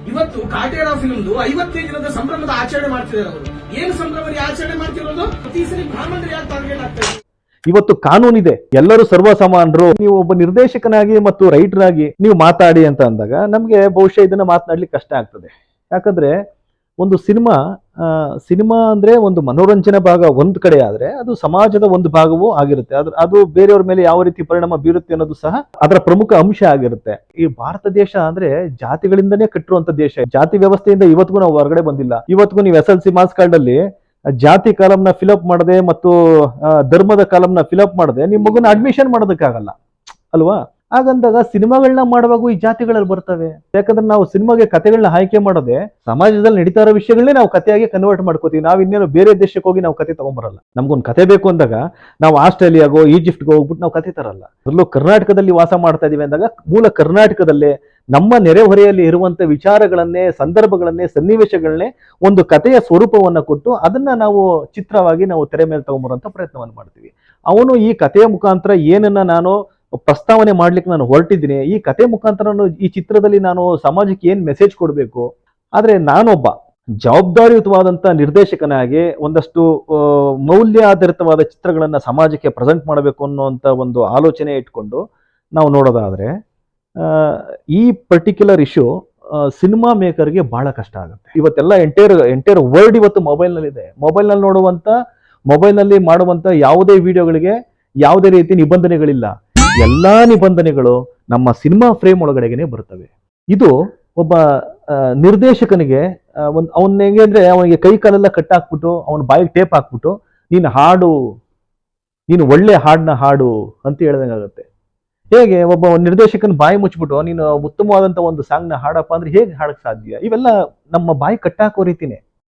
ಇವತ್ತು ಕಾಟೇರ ಫಿಲ್ಮ್ದು 55 ದಿನದ ಸಂಭ್ರಮದ ಆಚರಣೆ ಮಾಡ್ತಿದ್ದಾರೆ ಅವರು. ಏನು ಸಂಭ್ರಮದಲ್ಲಿ ಆಚರಣೆ ಮಾಡ್ತಿರೋದು? ಪ್ರತಿ ಸರಿ ಬ್ರಾಹ್ಮಣರು ಯಾಕೆ ಟಾರ್ಗೆಟ್ ಆಗ್ತಾರೆ? ಇವತ್ತು ಕಾನೂನಿದೆ, ಎಲ್ಲರೂ ಸರ್ವ ಸಮಾನರು. ನೀವು ಒಬ್ಬ ನಿರ್ದೇಶಕನಾಗಿ ಮತ್ತು ರೈಟರ್ ಆಗಿ ನೀವು ಮಾತಾಡಿ ಅಂತ ಅಂದಾಗ ನಮ್ಗೆ ಬಹುಶಃ ಇದನ್ನ ಮಾತನಾಡ್ಲಿಕ್ಕೆ ಕಷ್ಟ ಆಗ್ತದೆ. ಯಾಕಂದ್ರೆ ಒಂದು ಸಿನಿಮಾ ಅಂದ್ರೆ ಒಂದು ಮನೋರಂಜನೆ ಭಾಗ ಒಂದ್ ಕಡೆ ಆದ್ರೆ ಅದು ಸಮಾಜದ ಒಂದು ಭಾಗವೂ ಆಗಿರುತ್ತೆ. ಅದು ಬೇರೆಯವ್ರ ಮೇಲೆ ಯಾವ ರೀತಿ ಪರಿಣಾಮ ಬೀರುತ್ತೆ ಅನ್ನೋದು ಸಹ ಅದರ ಪ್ರಮುಖ ಅಂಶ ಆಗಿರುತ್ತೆ. ಈ ಭಾರತ ದೇಶ ಅಂದ್ರೆ ಜಾತಿಗಳಿಂದನೇ ಕಟ್ಟಿರುವಂತ ದೇಶ. ಜಾತಿ ವ್ಯವಸ್ಥೆಯಿಂದ ಇವತ್ತಿಗೂ ನಾವು ಹೊರಗಡೆ ಬಂದಿಲ್ಲ. ಇವತ್ತಿಗೂ ನೀವು SLC ಮಾರ್ಕ್ಸ್ ಕಾರ್ಡ್ ಅಲ್ಲಿ ಜಾತಿ ಕಾಲಂನ ಫಿಲಪ್ ಮಾಡದೆ ಮತ್ತು ಧರ್ಮದ ಕಾಲಂನ ಫಿಲಪ್ ಮಾಡದೆ ನಿಮ್ ಮಗುನ ಅಡ್ಮಿಷನ್ ಮಾಡೋದಕ್ಕಾಗಲ್ಲ ಅಲ್ವಾ? ಹಾಗಂದಾಗ ಸಿನಿಮಾಗಳನ್ನ ಮಾಡುವಾಗ ಈ ಜಾತಿಗಳಲ್ಲಿ ಬರ್ತವೆ. ಯಾಕಂದ್ರೆ ನಾವು ಸಿನಿಮಾಗೆ ಕಥೆಗಳನ್ನ ಆಯ್ಕೆ ಮಾಡೋದೆ ಸಮಾಜದಲ್ಲಿ ನಡೀತಾ ಇರೋ ವಿಷಯಗಳನ್ನೇ ನಾವು ಕಥೆಯಾಗಿ ಕನ್ವರ್ಟ್ ಮಾಡ್ಕೋತೀವಿ. ನಾವ್ ಇನ್ನೇನು ಬೇರೆ ದೇಶಕ್ಕೆ ಹೋಗಿ ನಾವು ಕತೆ ತಗೊಂಡ್ಬರಲ್ಲ. ನಮ್ಗೊಂದು ಕತೆ ಬೇಕು ಅಂದಾಗ ನಾವು ಆಸ್ಟ್ರೇಲಿಯಾಗೋ ಈಜಿಪ್ಟ್ಗೋ ಹೋಗ್ಬಿಟ್ಟು ನಾವು ಕತೆ ತರಲ್ಲ. ಅದರಲ್ಲೂ ಕರ್ನಾಟಕದಲ್ಲಿ ವಾಸ ಮಾಡ್ತಾ ಇದೀವಿ ಅಂದಾಗ ಮೂಲ ಕರ್ನಾಟಕದಲ್ಲೇ ನಮ್ಮ ನೆರೆಹೊರೆಯಲ್ಲಿ ಇರುವಂತ ವಿಚಾರಗಳನ್ನೇ, ಸಂದರ್ಭಗಳನ್ನೇ, ಸನ್ನಿವೇಶಗಳನ್ನೇ ಒಂದು ಕಥೆಯ ಸ್ವರೂಪವನ್ನ ಕೊಟ್ಟು ಅದನ್ನ ನಾವು ಚಿತ್ರವಾಗಿ ನಾವು ತೆರೆ ಮೇಲೆ ತಗೊಂಬರುವಂತ ಪ್ರಯತ್ನವನ್ನು ಮಾಡ್ತೀವಿ. ಅವನು ಈ ಕಥೆಯ ಮುಖಾಂತರ ಏನನ್ನ ನಾನು ಪ್ರಸ್ತಾವನೆ ಮಾಡ್ಲಿಕ್ಕೆ ನಾನು ಹೊರಟಿದ್ದೀನಿ, ಈ ಕತೆ ಮುಖಾಂತರ ಈ ಚಿತ್ರದಲ್ಲಿ ನಾನು ಸಮಾಜಕ್ಕೆ ಏನ್ ಮೆಸೇಜ್ ಕೊಡಬೇಕು. ಆದ್ರೆ ನಾನೊಬ್ಬ ಜವಾಬ್ದಾರಿಯುತವಾದಂತ ನಿರ್ದೇಶಕನಾಗಿ ಒಂದಷ್ಟು ಮೌಲ್ಯಾಧಾರಿತವಾದ ಚಿತ್ರಗಳನ್ನ ಸಮಾಜಕ್ಕೆ ಪ್ರೆಸೆಂಟ್ ಮಾಡಬೇಕು ಅನ್ನುವಂತ ಒಂದು ಆಲೋಚನೆ ಇಟ್ಕೊಂಡು ನಾವು ನೋಡೋದಾದ್ರೆ ಈ ಪರ್ಟಿಕ್ಯುಲರ್ ಇಶ್ಯೂ ಸಿನಿಮಾ ಮೇಕರ್ಗೆ ಬಹಳ ಕಷ್ಟ ಆಗುತ್ತೆ. ಇವತ್ತೆಲ್ಲ ಎಂಟೈರ್ ವರ್ಲ್ಡ್ ಇವತ್ತು ಮೊಬೈಲ್ ನಲ್ಲಿ ಇದೆ. ಮೊಬೈಲ್ ನಲ್ಲಿ ಮಾಡುವಂತ ಯಾವುದೇ ವಿಡಿಯೋಗಳಿಗೆ ಯಾವುದೇ ರೀತಿ ನಿಬಂಧನೆಗಳಿಲ್ಲ. ಎಲ್ಲಾ ನಿಬಂಧನೆಗಳು ನಮ್ಮ ಸಿನಿಮಾ ಫ್ರೇಮ್ ಒಳಗಡೆಗೆ ಬರ್ತವೆ. ಇದು ಒಬ್ಬ ನಿರ್ದೇಶಕನಿಗೆ ಅವನ್ ಹೆಂಗೆ ಅಂದ್ರೆ ಅವನಿಗೆ ಕೈ ಕಾಲೆಲ್ಲ ಕಟ್ಟಾಕ್ಬಿಟ್ಟು ಅವನ ಬಾಯಿಗೆ ಟೇಪ್ ಹಾಕ್ಬಿಟ್ಟು ನೀನು ಒಳ್ಳೆ ಹಾಡನ್ನ ಹಾಡು ಅಂತ ಹೇಳ್ದಂಗಾಗುತ್ತೆ. ಹೇಗೆ ಒಬ್ಬ ನಿರ್ದೇಶಕನ ಬಾಯಿ ಮುಚ್ಚಿಬಿಟ್ಟು ನೀನು ಉತ್ತಮವಾದಂತ ಒಂದು ಸಾಂಗ್ನ ಹಾಡಪ್ಪ ಅಂದ್ರೆ ಹೇಗೆ ಹಾಡಕ್ ಸಾಧ್ಯ? ಇವೆಲ್ಲ ನಮ್ಮ ಬಾಯಿ ಕಟ್ಟಾಕೋ ರೀತಿನೇ.